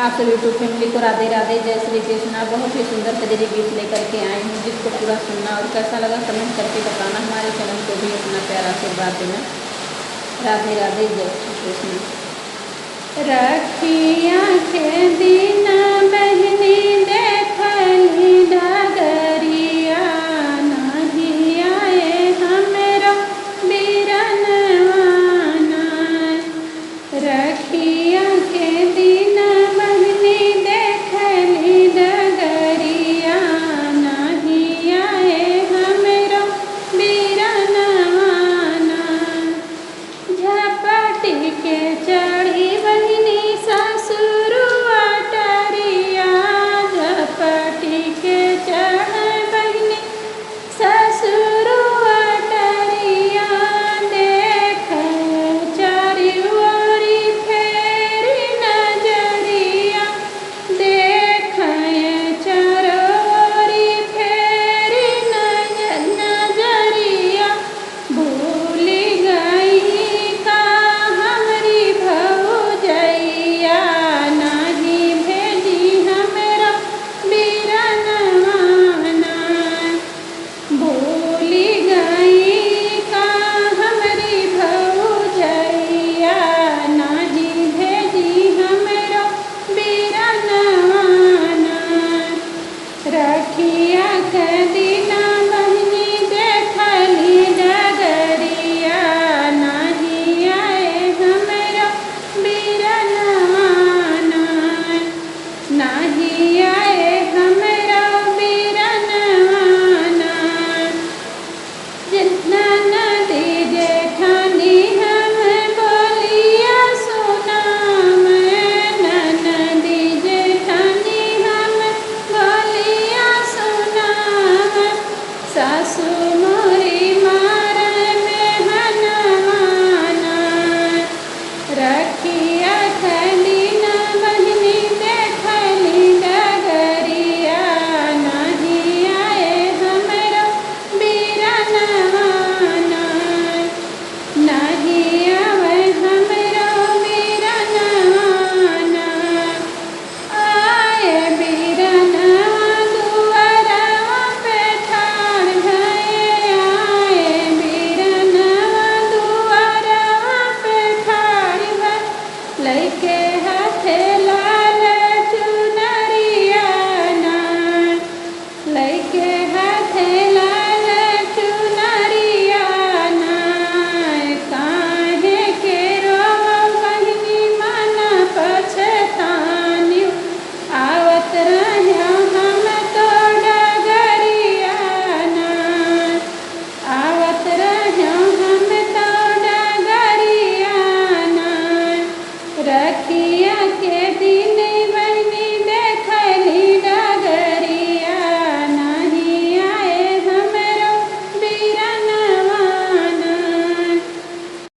आप सभी YouTube family को राधे राधे, जय श्री कृष्णा। बहुत ही सुंदर कजरी गीत लेकर के आई हूँ, जिसको पूरा सुनना और कैसा लगा कमेंट करके बताना। हमारे चैनल को भी अपना प्यारा आशीर्वाद देना। राधे राधे, जय श्री कृष्ण। रखिया के दिन बहनी देखली डगरिया, नहीं आए हमरो बीरनवाना। रखिया के दिन बहनी देखली डगरिया, नहीं आए हमरो बीरनवाना। झपटी के चढ़ी बहनी ससुरुआ टरिया, झपटी के चढ़ बहनी ससुरुआ टरिया। देख चारियोरी फेरी नजरिया, देख चारोरी फेरी नजरिया। भूल गई का हमरी भौजैया, नहीं भेजी हमरा बीरनवाना। भूल गई का हमरी भौजैया, नहीं भेजी हमरा बीरनवाना। रखिया के दिना बहनी देखली डगरिया, नहीं आए हमरो बीरनवाना। नहीं आए हमरो बीरनवाना। जितना नदी जेठानी हम बोलिया सुनाम, नदी जेठानी हम बोलिया सुनाम। सासु मोरी मारे में हनवाना। रखिया के दिन बहनी देखली डगरिया, नहीं आए हमरो बीरनवाना। नहीं आवे हमरो बीरनवाना। आए बीरनवा दुआरवा पे ठाड़ गए, आए बीरनवा दुआरवा पे ठाड़ गए। लइके हाथे